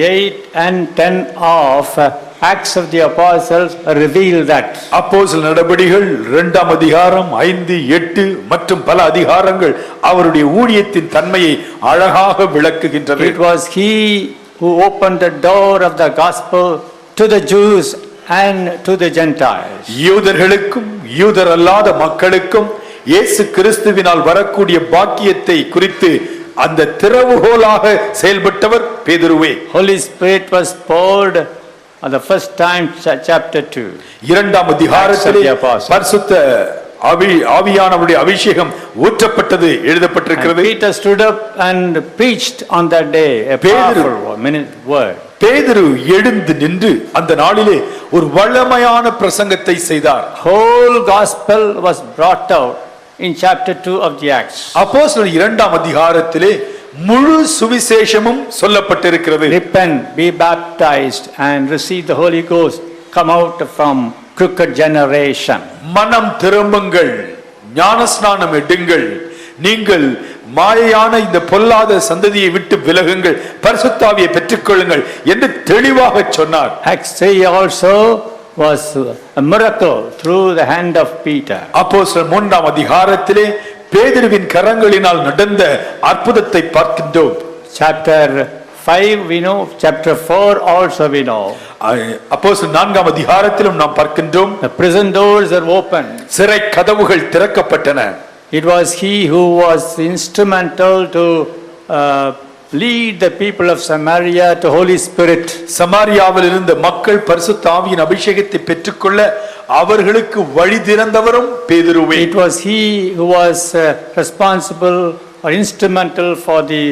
8 and 10 of Acts of the Apostles reveal that. அப்போஸ்தலர் நடபடிகள் 2ஆம் அதிகாரம் 5, 8 மற்றும் பல அதிகாரங்கள் அவருடைய ஊழியத்தின் தன்மையை அழகாக விளக்குகின்றது. It was he who opened the door of the gospel to the Jews and to the Gentiles. யூதர்களுக்கும் யூதர் அல்லாத மக்களுக்கும் இயேசு கிறிஸ்துவினால் வரக்கூடிய பாக்கியத்தை குறித்து அந்த திறவுகோலாக செயல்பட்டவர் பேதுருவே. Holy Spirit was poured on the first time, chapter 2. 2ஆம் அதிகாரத்திலே பரிசுத்த ஆவியானவருடைய அபிஷேகம் ஊற்றப்பட்டது எழுதப்பட்டிருக்கிறது. Peter stood up and preached on that day a powerful word. பேதுரு எழுந்து நின்று அந்த நாளிலே ஒரு வல்லமையான பிரசங்கத்தை செய்தார். Whole gospel was brought out in chapter 2 of the Acts. அப்போஸ்தலர் 2ஆம் அதிகாரத்திலே முழு சுவிசேஷமும் சொல்லப்பட்டிருக்கிறது. Repent, be baptized and receive the Holy Ghost, come out from crooked generation. மனம் திரும்புங்கள், ஞானஸ்நானம் எடுங்கள், நீங்கள் மாயையான இந்த பொல்லாத சந்ததியை விட்டு விலகுங்கள், பரிசுத்தாவியை பெற்றுக்கொள்ளுங்கள் என்று தெளிவாக சொன்னார். Acts 3 also was a miracle through the hand of Peter. அப்போஸ்தலர் 3ஆம் அதிகாரத்திலே பேதுருவின் கரங்களினால் நடந்த அற்புதத்தை பார்க்கின்றோம். Chapter 5 we know, chapter 4 also we know. அப்போஸ்தலர் 4ஆம் அதிகாரத்திலும் நாம் பார்க்கின்றோம். The prison doors are open. சிறை கதவுகள் திறக்கப்பட்டன. It was he who was instrumental to lead the people of Samaria to Holy Spirit. சமாரியாவில் இருந்த மக்கள் பரிசுத்த ஆவியின் அபிஷேகத்தை பெற்றுக்கொள்ள அவர்களுக்கு வழி திறந்தவரும் பேதுருவே. It was he who was responsible or instrumental for the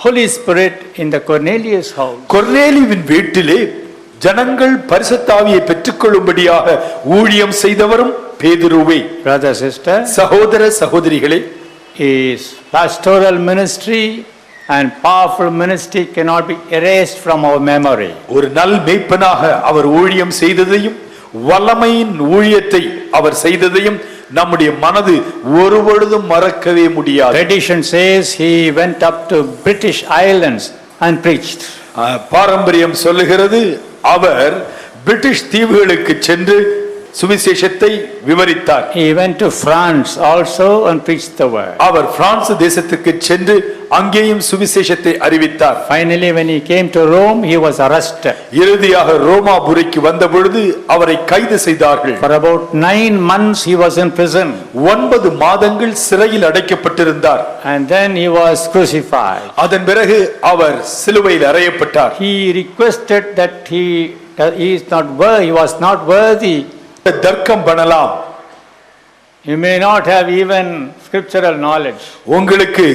Holy Spirit in the Cornelius house. கொர்நேலியுவின் வீட்டிலே ஜனங்கள் பரிசுத்த ஆவியை பெற்றுக்கொள்ளும்படியாக ஊழியம் செய்தவரும் பேதுருவே. Brother, sister, சகோதர சகோதரிகளே, his pastoral ministry and powerful ministry cannot be erased from our memory. ஒரு நல் மேய்ப்பனாக அவர் ஊழியம் செய்ததையும் வல்லமையின் ஊழியத்தை அவர் செய்ததையும் நம்முடைய மனது ஒருபொழுதும் மறக்கவே முடியாது. Tradition says he went up to British Islands and preached. பாரம்பரியம் சொல்லுகிறது அவர் பிரிட்டிஷ் தீவுகளுக்கு சென்று சுவிசேஷத்தை விவரித்தார். He went to France also and preached the word. அவர் பிரான்ஸ் தேசத்துக்கு சென்று அங்கேயும் சுவிசேஷத்தை அறிவித்தார். Finally, when he came to Rome, he was arrested. இறுதியாக ரோமாபுரிக்கு வந்த பொழுது அவரை கைது செய்தார்கள். For about 9 months he was in prison. 9 மாதங்கள் சிறையில் அடைக்கப்பட்டிருந்தார். And then he was crucified. அதன் பிறகு அவர் சிலுவையில் அறையப்பட்டார். He requested that he was not worthy. தர்க்கம் பண்ணலாம். You may not have even scriptural knowledge. உங்களுக்கு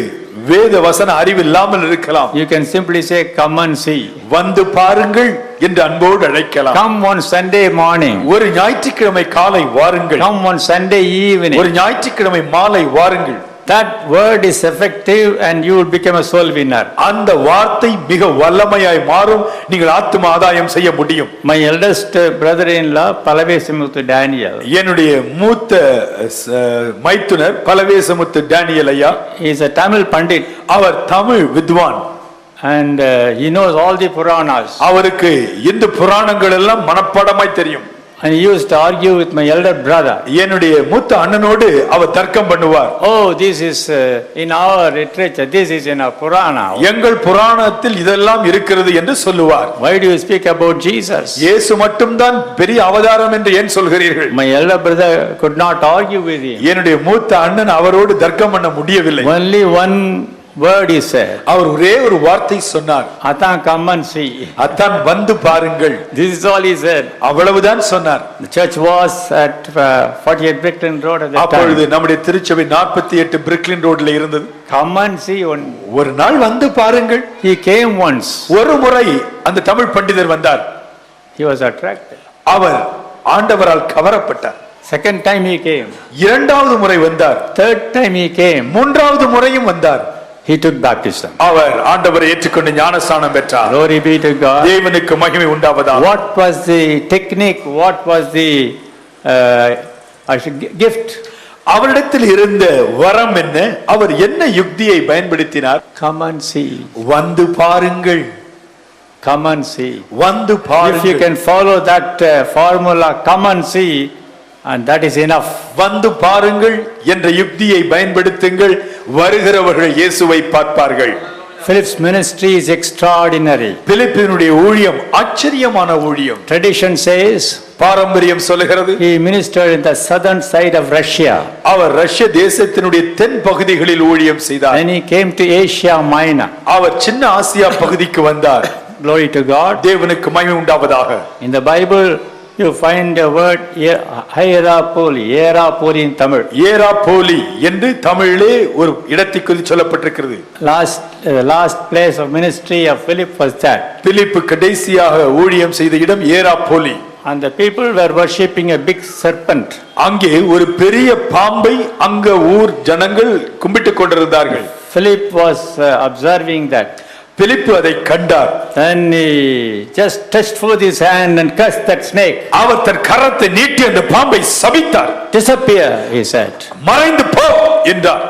வேத வசன அறிவு இல்லாமல் இருக்கலாம். You can simply say, come and see. வந்து பாருங்கள் என்று அன்போடு அழைக்கலாம். Come one Sunday morning. ஒரு ஞாயிற்றுக்கிழமை காலை வாருங்கள். Come one Sunday evening. ஒரு ஞாயிற்றுக்கிழமை மாலை வாருங்கள். That word is effective and you will become a soul winner. அந்த வார்த்தை மிக வல்லமையாய் மாறும், நீங்கள் ஆத்தும ஆதாயம் செய்ய முடியும். My eldest brother-in-law, Palavesamuthu Daniel. என்னுடைய மூத்த மைத்துனர் பலவேசமுத்து டேனியல் ஐயா. He is a Tamil Pandit. அவர் தமிழ் வித்வான். And he knows all the Puranas. அவருக்கு இந்த புராணங்கள் எல்லாம் மனப்பாடமாய் தெரியும். And he used to argue with my elder brother. என்னுடைய மூத்த அண்ணனோடு அவர் தர்க்கம் பண்ணுவார். Oh, this is in our literature, this is in our Purana. எங்கள் புராணத்தில் இதெல்லாம் இருக்கிறது என்று சொல்லுவார். Why do you speak about Jesus? இயேசு மட்டும்தான் பெரிய அவதாரம் என்று ஏன் சொல்கிறீர்கள்? My elder brother could not argue with him. என்னுடைய மூத்த அண்ணன் அவரோடு தர்க்கம் பண்ண முடியவில்லை. Only one word he said. அவர் ஒரே ஒரு வார்த்தை சொன்னார். Athan, come and see. அத்தான் வந்து பாருங்கள். This is all he said. அவ்வளவுதான் சொன்னார். The church was at 48 Bricklin Road at that அப்பொழுது time. நம்முடைய திருச்சபை 48 பிரிக்லின் ரோட்ல இருந்தது. Come and see one. ஒரு நாள் வந்து பாருங்கள். He came once. ஒரு முறை அந்த தமிழ் பண்டிதர் வந்தார். He was attracted. அவர் ஆண்டவரால் கவரப்பட்டார். Second time he came. இரண்டாவது முறை வந்தார். Third time he came. மூன்றாவது முறையும் வந்தார். He took baptism. அவர் ஆண்டவரை ஏற்றுக்கொண்டு ஞானஸ்நானம் பெற்றார். Glory be to God. தேவனுக்கு மகிமை உண்டாவதாக. What was the technique? What was the gift? அவரிடத்தில் இருந்த வரம் என்ன? அவர் என்ன யுக்தியை பயன்படுத்தினார்? Come and see. வந்து பாருங்கள். Come and see. வந்து If you பாருங்கள். can follow that formula, come and see, and that is enough. வந்து பாருங்கள் என்ற யுக்தியை பயன்படுத்துங்கள், வருகிறவர்கள் இயேசுவை பார்ப்பார்கள். Philip's ministry is extraordinary. பிலிப்பினுடைய ஊழியம் ஆச்சரியமான ஊழியம். Tradition says பாரம்பரியம் சொல்லுகிறது he ministered in the southern side of Russia. அவர் ரஷ்ய தேசத்தினுடைய தென் பகுதிகளில் ஊழியம் செய்தார். Then he came to Asia Minor. அவர் சின்ன ஆசியா பகுதிக்கு வந்தார். Glory to God. தேவனுக்கு மகிமை உண்டாவதாக. In the Bible you find a word Hierapoli in Tamil. ஏராப்போலி என்று தமிழிலே ஒரு இடத்தை குறித்து சொல்லப்பட்டிருக்கிறது. Last place of ministry of Philip was that. பிலிப்பு கடைசியாக ஊழியம் செய்த இடம் ஏராப்போலி. And the people were worshipping a big serpent. அங்கே ஒரு பெரிய பாம்பை அங்க ஊர் ஜனங்கள் கும்பிட்டுக் கொண்டிருந்தார்கள். Philip was observing that. பிலிப்பு அதை கண்டார். Then he just touched forth his hand and cursed that snake. அவர் தன் கரத்தை நீட்டி அந்த பாம்பை சபித்தார். Disappear, he said. மறைந்து போ என்றார்.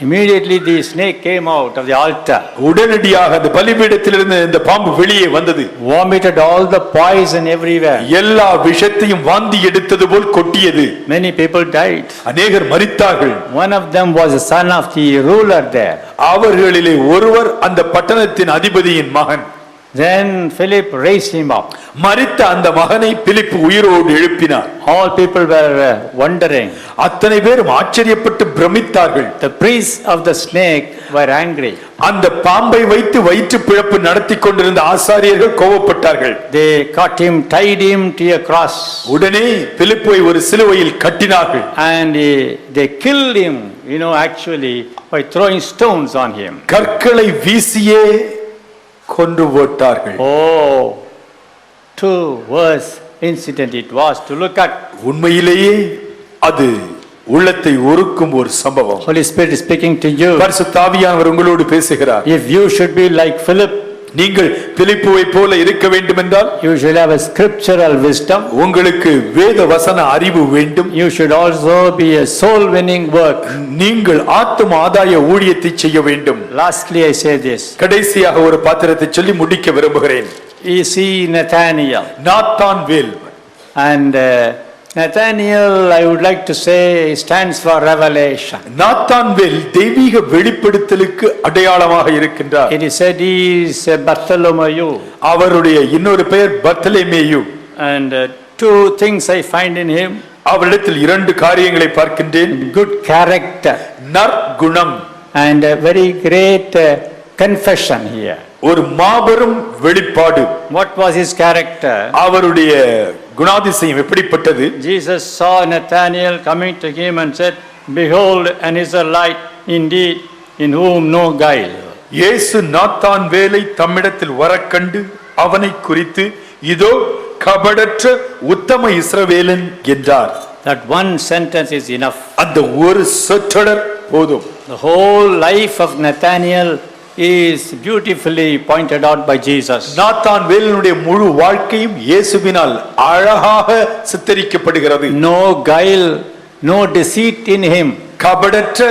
Immediately the snake came out of the altar, உடனடியாக அந்த பலிபீடத்திலிருந்து இந்த பாம்பு வெளியே வந்தது. vomited all the poison everywhere. எல்லா விஷத்தையும் வாந்தி எடுத்தது போல் கொட்டியது. Many people died. அநேகர் மரித்தார்கள். One of them was the son of the ruler there. அவர்களிலே ஒருவர் அந்த பட்டணத்தின் அதிபதியின் மகன். Then Philip raised him up. மரித்த அந்த மகனை பிலிப்பு உயிரோடு எழுப்பினார். All people were wondering. அத்தனை பேரும் ஆச்சரியப்பட்டு பிரமித்தார்கள். The priests of the snake were angry. அந்த பாம்பை வைத்து வயிற்று பிழப்பு நடத்தி கொண்டிருந்த ஆசாரியர்கள் கோபப்பட்டார்கள். They caught him, tied him to a cross. உடனே பிலிப்பை ஒரு சிலுவையில் கட்டினார்கள். And they killed him, actually by throwing stones on him. கற்களை வீசியே கொன்று போட்டார்கள். Oh, too worse incident it was to look at. உண்மையிலேயே அது உள்ளத்தை உருக்கும் ஒரு சம்பவம். Holy Spirit is speaking to you. பரிசுத்த ஆவியானவர் உங்களோடு பேசுகிறார். If you should be like Philip, நீங்கள் பிலிப்புவை போல இருக்க வேண்டும் என்றால் you should have a scriptural wisdom. உங்களுக்கு வேத வசன அறிவு வேண்டும். You should also be a soul winning work. நீங்கள் ஆத்தும ஆதாய ஊழியத்தை செய்ய வேண்டும். Lastly, I say this. கடைசியாக ஒரு பாத்திரத்தை சொல்லி முடிக்க விரும்புகிறேன். You see Nathaniel. Nathanael. And Nathaniel, I would like to say, stands for revelation. Nathanael தெய்வீக வெளிப்படுத்தலுக்கு அடையாளமாக இருக்கின்றார். It is said he is Bartholomew. அவருடைய இன்னொரு பெயர் Bartholomew. And two things I find in him. அவரிடத்தில் இரண்டு காரியங்களை பார்க்கின்றேன். Good character. நற்குணம். And a very great confession here. ஒரு மாபெரும் வெளிப்பாடு. What was his character? அவருடைய குணாதிசயம் எப்படிப்பட்டது? Jesus saw Nathanael coming to him and said, "Behold, an Israelite indeed, in whom no guile." இயேசு நாத்தான்வேலை தம்மிடத்தில் வரக்கண்டு அவனை குறித்து இதோ கபடற்ற உத்தம இஸ்ரவேலன் என்றார். That one sentence is enough. அந்த ஒரு சொற்றொடர் போதும். The whole life of Nathanael is beautifully pointed out by Jesus. நாத்தான்வேலினுடைய முழு வாழ்க்கையும் இயேசுவினால் அழகாக சித்தரிக்கப்படுகிறது. No guile, no deceit in him. கபடற்ற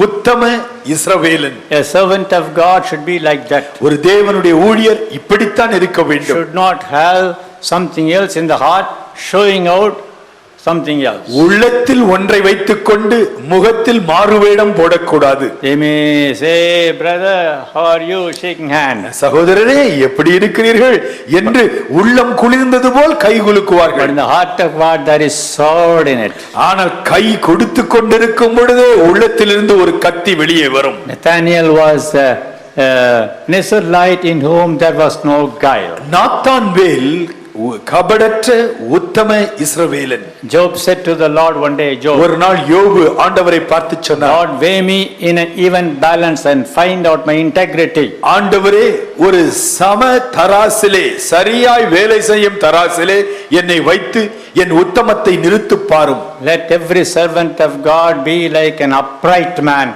Uttama இஸ்ரவேலன். A servant of God should be like that. ஒரு தேவனுடைய ஊழியர் இப்படித்தான் இருக்க வேண்டும். Should not have something else in the heart showing out something else. உள்ளத்தில் ஒன்றை வைத்துக் கொண்டு முகத்தில் மாறுவேடம் போடக்கூடாது. They may say, "Brother, how are you?" shaking hand. சகோதரரே எப்படி இருக்கிறீர்கள் என்று உள்ளம் குளிர்ந்தது போல் கை But குலுக்குவார்கள். in the heart of God there is sword in it. ஆனால் கை கொடுத்து கொண்டிருக்கும் பொழுதே உள்ளத்திலிருந்து ஒரு கத்தி வெளியே வரும். Nathanael was an Israelite in whom there was no guile. Nathanael கபடற்ற Uttama இஸ்ரவேலன். Job said to the Lord one day, Job, ஒரு நாள் யோபு ஆண்டவரை பார்த்து சொன்னார், Lord, weigh me in an even balance and find out my integrity. ஆண்டவரே ஒரு சம தராசிலே சரியாய் வேலை செய்யும் தராசிலே என்னை வைத்து என் உத்தமத்தை நிறுத்து பாரும். Let every servant of God be like an upright man.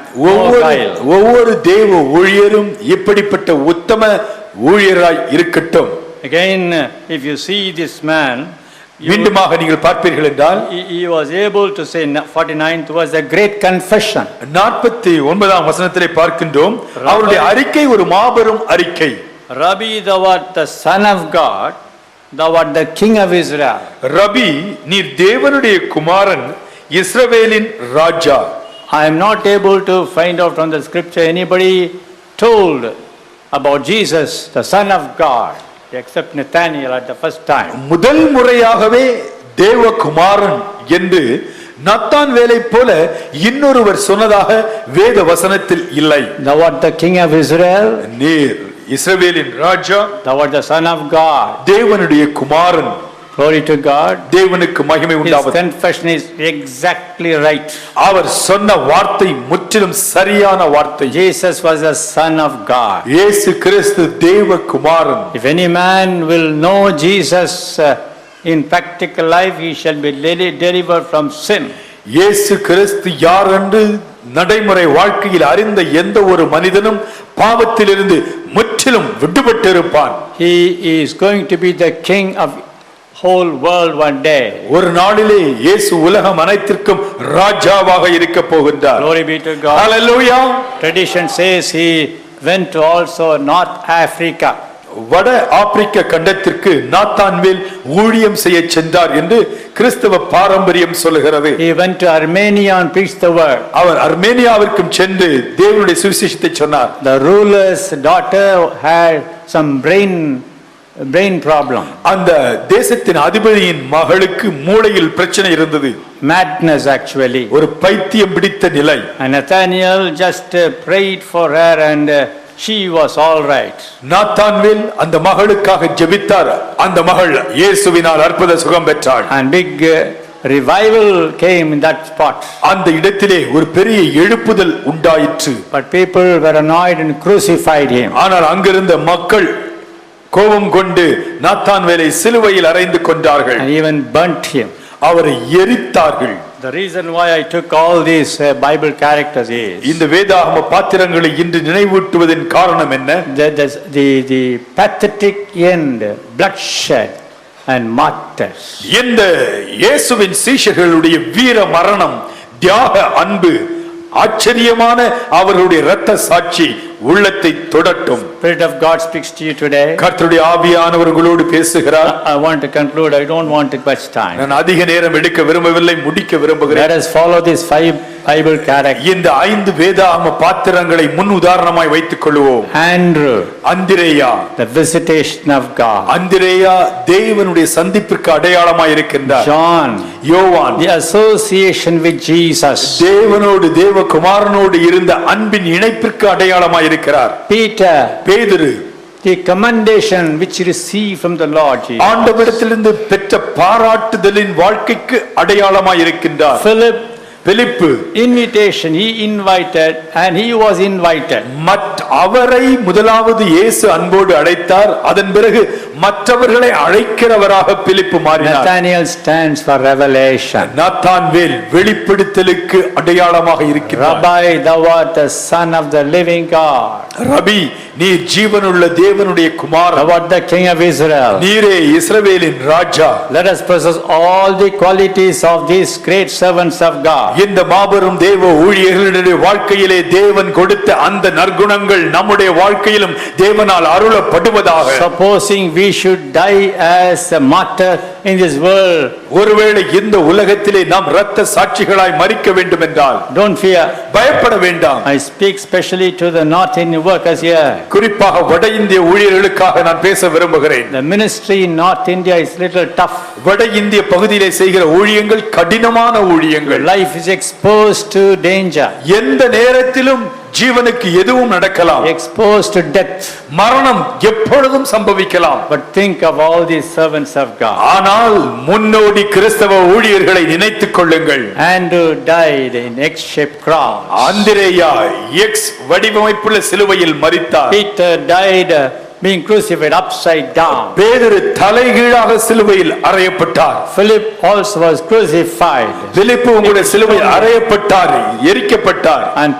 ஒவ்வொரு தேவ ஊழியரும் இப்படிப்பட்ட உத்தம ஊழியராய் இருக்கட்டும். Again, if you see this man, மீண்டுமாக நீங்கள் பார்ப்பீர்கள் என்றால் he was able to say 49th was a great confession. 49ஆம் வசனத்திலே பார்க்கின்றோம் அவருடைய அறிக்கை ஒரு மாபெரும் அறிக்கை. Rabbi, thou art the son of God, thou art the king of Israel. ரபி, நீர் தேவனுடைய குமாரன், இஸ்ரவேலின் ராஜா. I am not able to find out from the scripture anybody told about Jesus, the son of God, except Nathanael at the first time. முதல் முறையாகவே தேவகுமாரன் என்று நாத்தான்வேலை போல இன்னொருவர் சொன்னதாக வேத வசனத்தில் இல்லை. Thou art the king of Israel, நீர் இஸ்ரவேலின் ராஜா, thou art the son of God. தேவனுடைய குமாரன். Glory to God. தேவனுக்கு மகிமை His உண்டாவது. confession is exactly right. அவர் சொன்ன வார்த்தை முற்றிலும் சரியான வார்த்தை. Jesus was the son of God. இயேசு கிறிஸ்து தேவகுமாரன். If any man will know Jesus in practical life, he shall be delivered from sin. இயேசு கிறிஸ்து யார் என்று நடைமுறை வாழ்க்கையில் அறிந்த எந்த ஒரு மனிதனும் பாவத்திலிருந்து முற்றிலும் விடுபட்டிருப்பான். He is going to be the king of whole world one day. ஒரு நாளிலே இயேசு உலகம் அனைத்திற்கும் ராஜாவாக இருக்க போகின்றார். Glory be to God. Hallelujah. Tradition says he went to also North Africa. வட ஆப்பிரிக்க கண்டத்திற்கு நாத்தான்வேல் ஊழியம் செய்ய சென்றார் என்று கிறிஸ்தவ பாரம்பரியம் சொல்லுகிறது. He went to Armenia and preached the word. அவர் அர்மேனியாவிற்கும் சென்று தேவனுடைய சுவிசேஷத்தை சொன்னார். The ruler's daughter had some brain problem. அந்த தேசத்தின் அதிபதியின் மகளுக்கு மூளையில் பிரச்சனை இருந்தது. Madness actually. ஒரு பைத்தியம் பிடித்த நிலை. And Nathaniel just prayed for her and she was all right. Nathanael அந்த மகளுக்காக ஜெபித்தார். அந்த மகள் இயேசுவினால் அற்புத சுகம் பெற்றாள். And big revival came in that spot. அந்த இடத்திலே ஒரு பெரிய எழுப்புதல் உண்டாயிற்று. But people were annoyed and crucified him. ஆனால் அங்கிருந்த மக்கள் கோபம் கொண்டு நாத்தான்வேலை சிலுவையில் அறைந்து கொண்டார்கள். And even burnt him. அவரை எரித்தார்கள். The reason why I took all these Bible characters is இந்த வேதாகம பாத்திரங்களை இன்று நினைவூட்டுவதன் காரணம் என்ன? the pathetic end, bloodshed and martyrs. இந்த இயேசுவின் சீஷர்களுடைய வீர மரணம், தியாக அன்பு, ஆச்சரியமான அவர்களுடைய இரத்த சாட்சி உள்ளத்தை தொடட்டும். Spirit of God speaks to you today. கர்த்தருடைய ஆவியானவர் உங்களோடு பேசுகிறார். I want to conclude. I don't want to much time. நான் அதிக நேரம் எடுக்க விரும்பவில்லை, முடிக்க விரும்புகிறேன். Let us follow these 5 Bible characters. இந்த 5 வேதாகம பாத்திரங்களை முன் உதாரணமாய் வைத்துக் கொள்வோம். Andrew, அந்திரேயா, the visitation of God. அந்திரேயா தேவனுடைய சந்திப்பிற்கு அடையாளமாய் இருக்கின்றார். John, யோவான், the association with Jesus. தேவனோடு தேவகுமாரனோடு இருந்த அன்பின் இணைப்பிற்கு அடையாளமாய் இருக்கிறார். Peter, பேதுரு, the commendation which he received from the Lord Jesus. ஆண்டவரிடத்திலிருந்து பெற்ற பாராட்டுதலின் வாழ்க்கைக்கு அடையாளமாய் இருக்கின்றார். Philip, Philip, invitation, he invited and he was invited. அவரை முதலாவது இயேசு அன்போடு அழைத்தார். அதன் பிறகு மற்றவர்களை அழைக்கிறவராக பிலிப்பு மாறினார். Nathaniel stands for revelation. Nathanael வெளிப்படுத்தலுக்கு அடையாளமாக இருக்கிறார். Rabbi, thou art the son of the living God. ரபி, நீர் ஜீவனுள்ள தேவனுடைய குமாரன். Thou art the king of Israel. நீரே இஸ்ரவேலின் ராஜா. Let us possess all the qualities of these great servants of God. இந்த மாபெரும் தேவ ஊழியர்களுடைய வாழ்க்கையிலே தேவன் கொடுத்த அந்த நற்குணங்கள் நம்முடைய வாழ்க்கையிலும் தேவனால் அருளப்படுவதாக. Supposing we should die as a martyr in this world, ஒருவேளை இந்த உலகத்திலே நாம் இரத்த சாட்சிகளாய் மரிக்க வேண்டும் என்றால் don't fear. பயப்பட வேண்டாம். I speak specially to the North Indian workers here. குறிப்பாக வட இந்திய ஊழியர்களுக்காக நான் பேச விரும்புகிறேன். The ministry in North India is little tough. வட இந்திய பகுதியிலே செய்கிற ஊழியங்கள் கடினமான ஊழியங்கள். Life is exposed to danger. எந்த நேரத்திலும் ஜீவனுக்கு எதுவும் நடக்கலாம். Exposed to death. மரணம் எப்பொழுதும் சம்பவிக்கலாம். But think of all these servants of God. ஆனால் முன்னோடி கிறிஸ்தவ ஊழியர்களை நினைத்துக் கொள்ளுங்கள். Andrew died in X-shaped cross. அந்திரேயா எக்ஸ் வடிவமைப்புள்ள சிலுவையில் மரித்தார். Peter died being crucified upside down. பேதுரு தலைகீழாக சிலுவையில் அறையப்பட்டார். Philip also was crucified. பிலிப்பு உங்களுடைய சிலுவையில் அறையப்பட்டார், எரிக்கப்பட்டார். And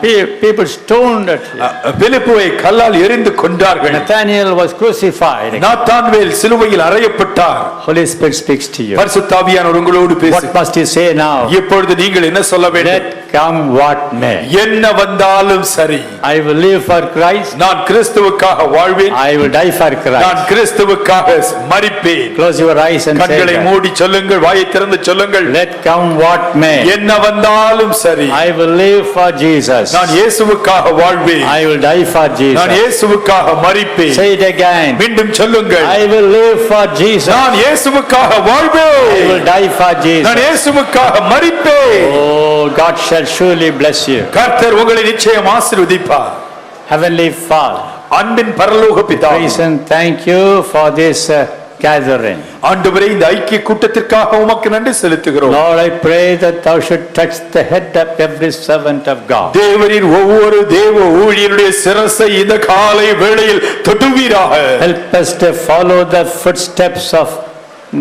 people stoned at him. பிலிப்புவை கல்லால் எறிந்து கொன்றார்கள். Nathaniel was crucified. நாத்தான்வேல் சிலுவையில் அறையப்பட்டார். Holy Spirit speaks to you. பரிசுத்த ஆவியானவர் உங்களோடு பேசு. What must you say now? இப்பொழுது நீங்கள் என்ன சொல்ல வேண்டும்? Let come what may. என்ன வந்தாலும் சரி, I will live for Christ. நான் கிறிஸ்துவுக்காக வாழ்வேன். I will die for Christ. நான் கிறிஸ்துவுக்காக மரிப்பேன். Close your eyes and say கண்களை that. மூடி சொல்லுங்கள், வாயை திறந்து சொல்லுங்கள். Let come what may. என்ன வந்தாலும் சரி, I will live for Jesus. நான் இயேசுவுக்காக வாழ்வேன். I will die for நான் Jesus. இயேசுவுக்காக மரிப்பேன். Say it again. மீண்டும் சொல்லுங்கள். I will live for Jesus. நான் இயேசுவுக்காக வாழ்வேன். I will die for நான் Jesus. இயேசுவுக்காக மரிப்பேன். Oh, God shall surely bless you. கர்த்தர் உங்களை நிச்சயம் ஆசீர்வதிப்பார். Heavenly Father, அன்பின் பரலோக பிதாவே, praise and thank you for this gathering. ஆண்டவரே, இந்த ஐக்கிய கூட்டத்திற்காக உமக்கு நன்றி செலுத்துகிறோம். Lord, I pray that thou should touch the head of every servant of God. தேவரின் ஒவ்வொரு தேவ ஊழியருடைய சிரசை இந்த காலை வேளையில் தொடுவீராக. Help us to follow the footsteps of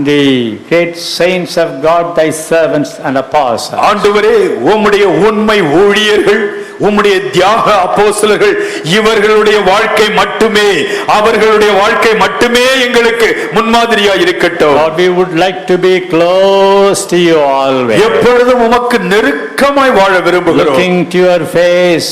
the great saints of God, thy servants and apostles. ஆண்டவரே, உம்முடைய உண்மை ஊழியர்கள், உம்முடைய தியாக அப்போஸ்தலர்கள், இவர்களுடைய வாழ்க்கை மட்டுமே, அவர்களுடைய வாழ்க்கை மட்டுமே எங்களுக்கு முன்மாதிரியா இருக்கட்டும். Lord, we would like to be close to you always, எப்பொழுதும் உமக்கு நெருக்கமாய் வாழ விரும்புகிறோம். looking to your face,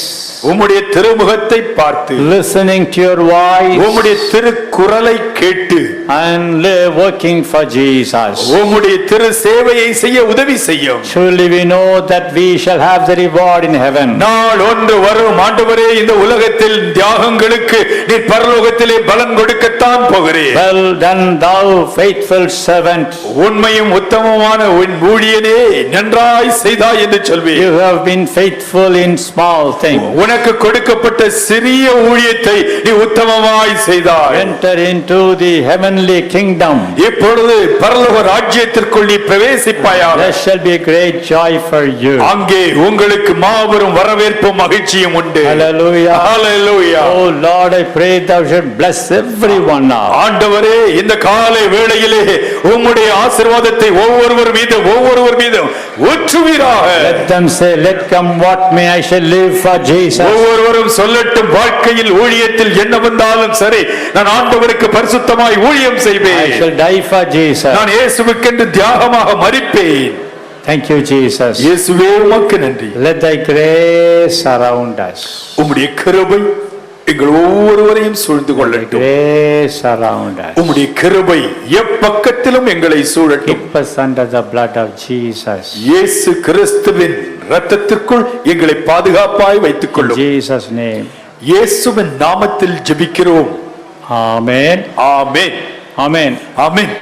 உம்முடைய திருமுகத்தை பார்த்து, listening to your voice, உம்முடைய திருக்குரலை கேட்டு, and working for Jesus. உம்முடைய திரு சேவையை செய்ய உதவி செய்யும். Surely we know that we shall have the reward in heaven. நாள் ஒன்று வரும் ஆண்டவரே, இந்த உலகத்தில் தியாகங்களுக்கு நீர் பரலோகத்திலே பலன் கொடுக்கத்தான் போகிறீர். Well done, thou faithful servant. உண்மையும் உத்தமமான உன் ஊழியனே, நன்றாய் செய்தாய் என்று சொல்வீர். You have been faithful in small things. உனக்கு கொடுக்கப்பட்ட சிறிய ஊழியத்தை நீ உத்தமமாய் செய்தாய். Enter into the heavenly kingdom. இப்பொழுது பரலோக ராஜ்யத்திற்குள் நீ பிரவேசிப்பாயாக. There shall be great joy for you. அங்கே உங்களுக்கு மாபெரும் வரவேற்பும் மகிழ்ச்சியும் உண்டு. Hallelujah. Hallelujah. Oh Lord, I pray thou should bless everyone now. ஆண்டவரே, இந்த காலை வேளையிலே உம்முடைய ஆசீர்வாதத்தை ஒவ்வொருவர் மீதும் ஊற்றுவீராக. Let them say, let come what may, I shall live for Jesus. ஒவ்வொருவரும் சொல்லட்டும், வாழ்க்கையில் ஊழியத்தில் என்ன வந்தாலும் சரி, நான் ஆண்டவருக்கு பரிசுத்தமாய் ஊழியம் I செய்வேன். shall die for Jesus. நான் இயேசுவுக்கென்று தியாகமாக மரிப்பேன். Thank you, Jesus. இயேசுவே, உமக்கு நன்றி. Let thy grace surround us. உம்முடைய கிருபை எங்கள் ஒவ்வொருவரையும் சூழ்ந்து கொள்ளட்டும். Grace surround us. உம்முடைய கிருபை எப்பக்கத்திலும் எங்களை சூழட்டும். Keep us under the blood of Jesus. இயேசு கிறிஸ்துவின் இரத்தத்திற்குள் எங்களை பாதுகாப்பாய் வைத்துக் In கொள்ளும். Jesus' name. இயேசுவின் நாமத்தில் ஜெபிக்கிறோம். Amen. ஆமென். Amen. ஆமென்.